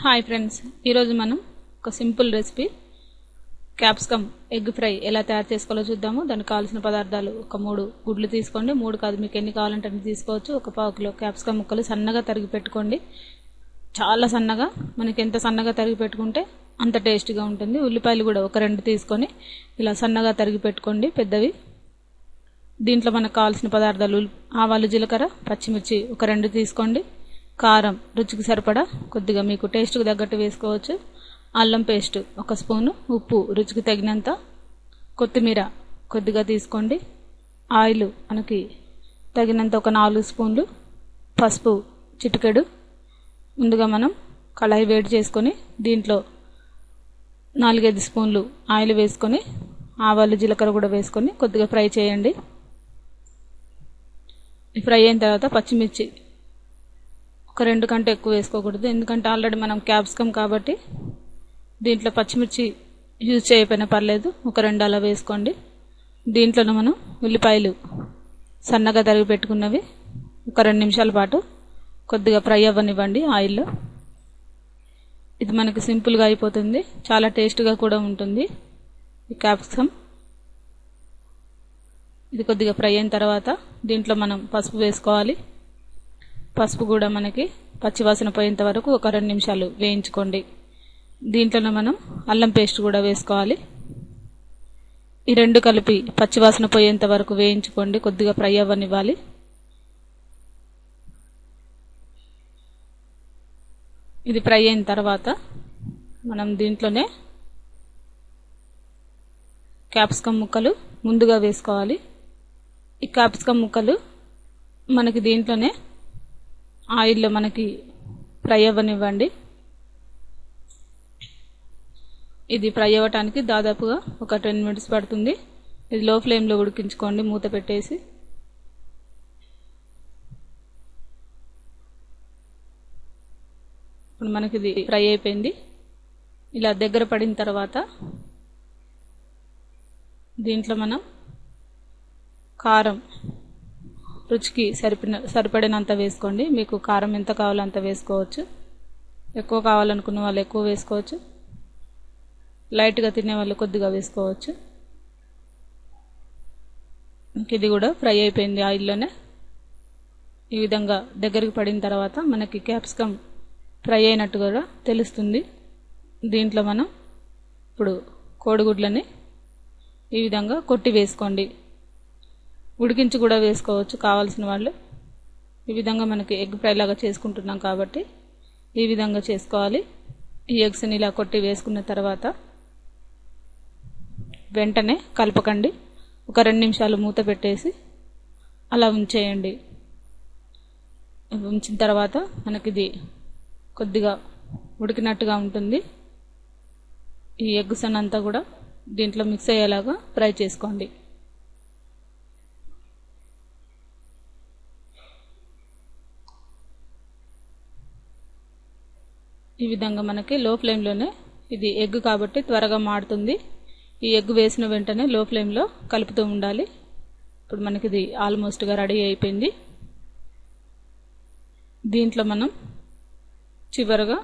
Hi friends, ఈరోజు మనం ఒక simple recipe capsicum egg fry ఎలా తయారు చేసుకోవాలో చూద్దాము. దానికి కావాల్సిన పదార్థాలు ఒక 3 గుడ్లు తీసుకోండి. 3 కాదు, మీకు ఎన్ని కావాలంటే అన్ని తీసుకోవచ్చు. ఒక 1/4 కిలో క్యాప్సికమ్ ముక్కలు సన్నగా తరిగి పెట్టుకోండి. చాలా సన్నగా, మనకి ఎంత సన్నగా తరిగి పెట్టుకుంటే అంత టేస్టీగా ఉంటుంది. ఉల్లిపాయలు కూడా ఒక 2 తీసుకొని ఇలా సన్నగా తరిగి పెట్టుకోండి, పెద్దవి. దీంట్లో మనకు కావాల్సిన పదార్థాలు ఆవాలు, జీలకర్ర, పచ్చిమిర్చి ఒక 2 తీసుకోండి. కారం రుచికి సరిపడా, కొద్దిగా మీకు టేస్ట్కి తగ్గట్టు వేసుకోవచ్చు. అల్లం పేస్ట్ 1 స్పూను, ఉప్పు రుచికి తగినంత, కొత్తిమీర కొద్దిగా తీసుకోండి. ఆయిల్ మనకి తగినంత ఒక 4 స్పూన్లు, పసుపు చిటికెడు. ముందుగా మనం కళాయి వేడి చేసుకొని దీంట్లో 4-5 స్పూన్లు ఆయిల్ వేసుకొని ఆవాలు, జీలకర్ర కూడా వేసుకొని కొద్దిగా ఫ్రై చేయండి. ఫ్రై అయిన తర్వాత పచ్చిమిర్చి ఒక 2 కంటే ఎక్కువ వేసుకోకూడదు, ఎందుకంటే ఆల్రెడీ మనం క్యాప్సికమ్ కాబట్టి దీంట్లో పచ్చిమిర్చి యూజ్ చేయకపోయినా పర్లేదు, ఒక 2 అలా వేసుకోండి. దీంట్లోనే మనం ఉల్లిపాయలు సన్నగా తరిగి పెట్టుకున్నవి ఒక 2 నిమిషాల పాటు కొద్దిగా ఫ్రై అవ్వనివ్వండి ఆయిల్లో. ఇది మనకి సింపుల్గా అయిపోతుంది, చాలా టేస్ట్గా కూడా ఉంటుంది ఈ క్యాప్సికమ్. ఇది కొద్దిగా ఫ్రై అయిన తర్వాత దీంట్లో మనం పసుపు వేసుకోవాలి. పసుపు కూడా మనకి పచ్చివాసన పోయేంత వరకు ఒక 2 నిమిషాలు వేయించుకోండి. దీంట్లోనే మనం అల్లం పేస్ట్ కూడా వేసుకోవాలి. ఈ 2 కలిపి పచ్చివాసన పోయేంత వరకు వేయించుకోండి, కొద్దిగా ఫ్రై అవ్వనివ్వాలి. ఇది ఫ్రై అయిన తర్వాత మనం దీంట్లోనే క్యాప్సికమ్ ముక్కలు ముందుగా వేసుకోవాలి. ఈ క్యాప్సికమ్ ముక్కలు మనకి దీంట్లోనే ఆయిల్లో మనకి ఫ్రై అవ్వనివ్వండి. ఇది ఫ్రై అవ్వటానికి దాదాపుగా ఒక 10 మినిట్స్ పడుతుంది. ఇది లో ఫ్లేమ్లో ఉడికించుకోండి మూత పెట్టేసి. ఇప్పుడు మనకి ఇది ఫ్రై అయిపోయింది. ఇలా దగ్గర పడిన తర్వాత దీంట్లో మనం కారం రుచికి సరిపడినంత వేసుకోండి. మీకు కారం ఎంత కావాలో అంత వేసుకోవచ్చు. ఎక్కువ కావాలనుకున్న వాళ్ళు ఎక్కువ వేసుకోవచ్చు, లైట్గా తినే వాళ్ళు కొద్దిగా వేసుకోవచ్చు. ఇది కూడా ఫ్రై అయిపోయింది ఆయిల్లోనే. ఈ విధంగా దగ్గరికి పడిన తర్వాత మనకి క్యాప్సికమ్ ఫ్రై అయినట్టు కూడా తెలుస్తుంది. దీంట్లో మనం ఇప్పుడు కోడిగుడ్లని ఈ విధంగా కొట్టి వేసుకోండి. ఉడికించి కూడా వేసుకోవచ్చు కావాల్సిన వాళ్ళు. ఈ విధంగా మనకి ఎగ్ ఫ్రై లాగా చేసుకుంటున్నాం కాబట్టి ఈ విధంగా చేసుకోవాలి. ఈ ఎగ్స్ని ఇలా కొట్టి వేసుకున్న తర్వాత వెంటనే కలపకండి, ఒక 2 నిమిషాలు మూత పెట్టేసి అలా ఉంచేయండి. ఉంచిన తర్వాత మనకి ఇది కొద్దిగా ఉడికినట్టుగా ఉంటుంది. ఈ ఎగ్స్ అంతా కూడా దీంట్లో మిక్స్ అయ్యేలాగా ఫ్రై చేసుకోండి. ఈ విధంగా మనకి లో ఫ్లేమ్లోనే, ఇది ఎగ్ కాబట్టి త్వరగా మాడుతుంది. ఈ ఎగ్ వేసిన వెంటనే లో ఫ్లేమ్లో కలుపుతూ ఉండాలి. ఇప్పుడు మనకి ఇది ఆల్మోస్ట్గా రెడీ అయిపోయింది. దీంట్లో మనం చివరగా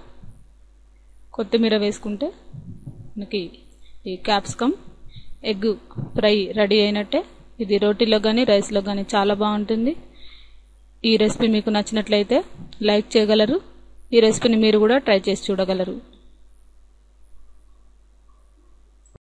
కొత్తిమీర వేసుకుంటే మనకి ఈ క్యాప్సికమ్ ఎగ్ ఫ్రై రెడీ అయినట్టే. ఇది రోటీలో కానీ రైస్లో కానీ చాలా బాగుంటుంది. ఈ రెసిపీ మీకు నచ్చినట్లయితే లైక్ చేయగలరు. ఈ రెసిపీని మీరు కూడా ట్రై చేసి చూడగలరు.